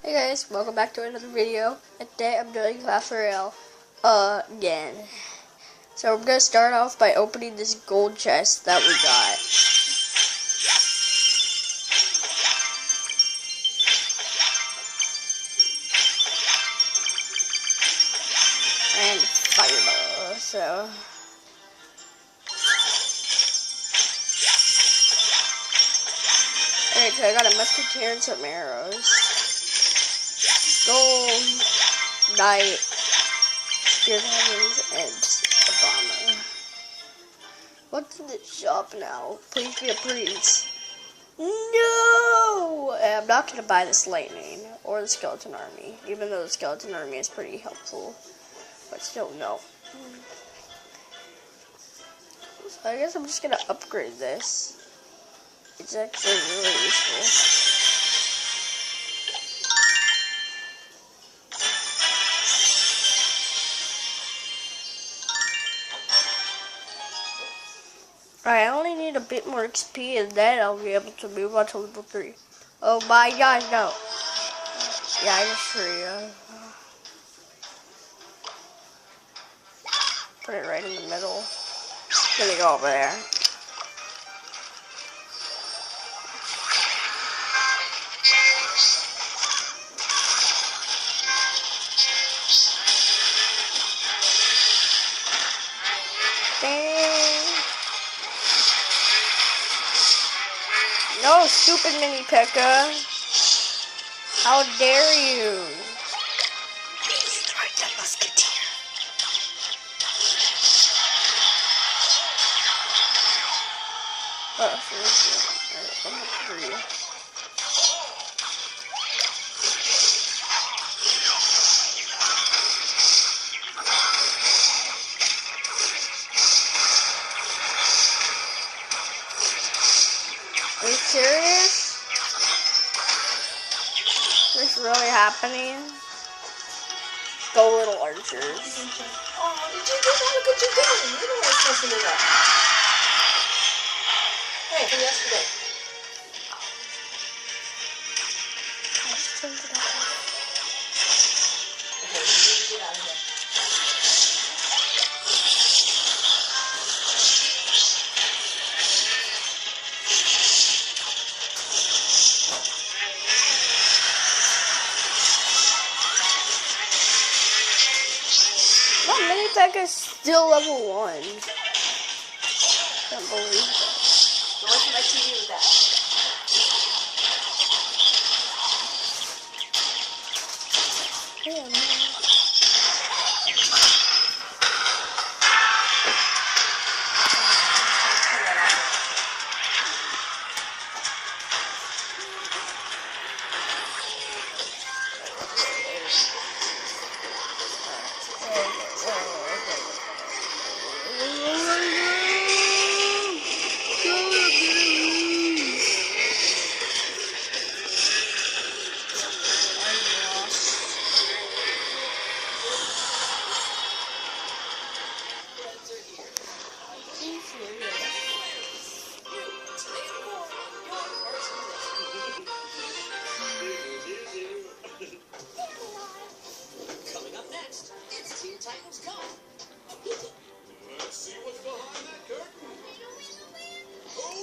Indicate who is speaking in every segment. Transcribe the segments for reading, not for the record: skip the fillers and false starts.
Speaker 1: Hey guys, welcome back to another video. And today I'm doing Clash Royale again. So we're gonna start off by opening this gold chest that we got. And fireball, so alright, so I got a musketeer and some arrows. Gold, knight, spear hammers, and a bomber. What's in the shop now? Please be a priest. No! I'm not gonna buy this lightning or the skeleton army, even though the skeleton army is pretty helpful. But still, no. So I guess I'm just gonna upgrade this. It's actually really useful. I only need a bit more XP and then I'll be able to move on to level 3. Oh my god, no. Yeah, I just put it right in the middle. Gonna go over there. No, stupid mini P.E.K.K.A. How dare you? Destroy the musketeer. Oh, seriously. Alright, I'm gonna Are you serious? Is this really happening? Go little archers.
Speaker 2: Oh, did you do that? Look what you're doing. You know what I'm supposed to do that. Hey, from yesterday.
Speaker 1: I just turned it off.
Speaker 2: Okay, you need to get out of here.
Speaker 1: My mini P.E.K.K.A is still level 1. Can't believe it.
Speaker 2: So what should I do with that?
Speaker 1: Damn.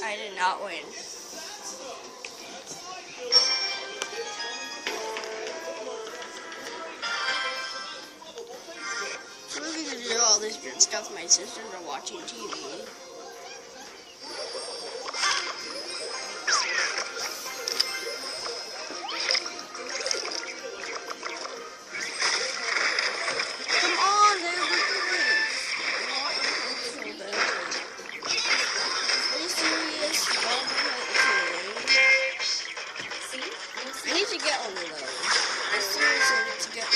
Speaker 1: I did not win. So we're gonna do all this good stuff. My sisters are watching TV. Come on, they're I need to get one of those. I seriously need to get one.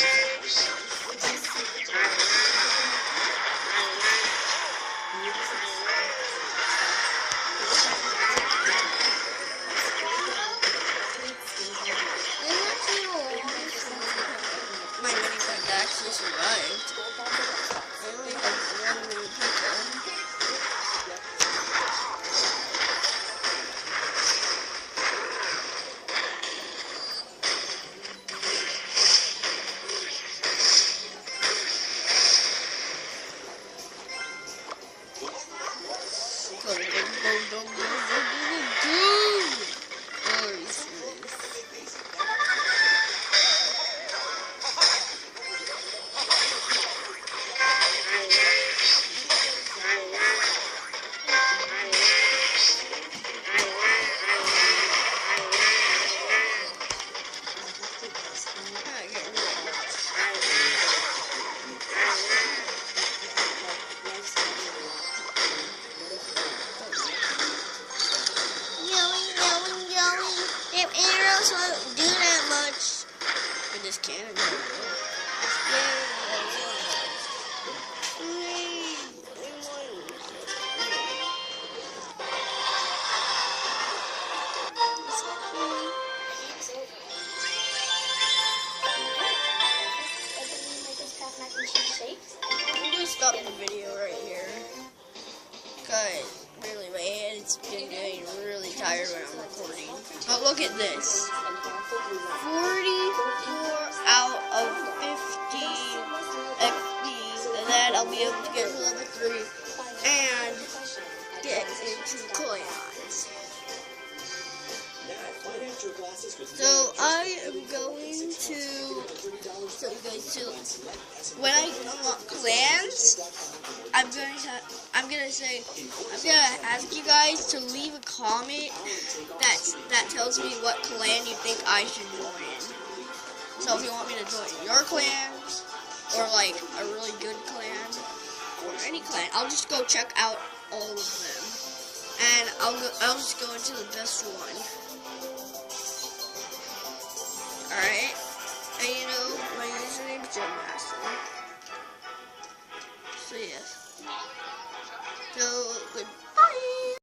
Speaker 1: My mini P.E.K.K.A actually survived. I only had one mini P.E.K.K.A. use cannon. I'm gonna stop the video right here. Cause really my head's been getting really tired when I'm recording. But look at this. 44 out of 50 XP, and then I'll be able to get to level 3 and get into clans. So I am going to show you guys too. When I unlock clans, I'm gonna ask you guys to leave a comment that tells me what clan you think I should join. So if you want me to join your clan, or like a really good clan, or any clan, I'll just go check out all of them, and I'll just go into the best one. Alright, and you know, my username's Master. So yes. So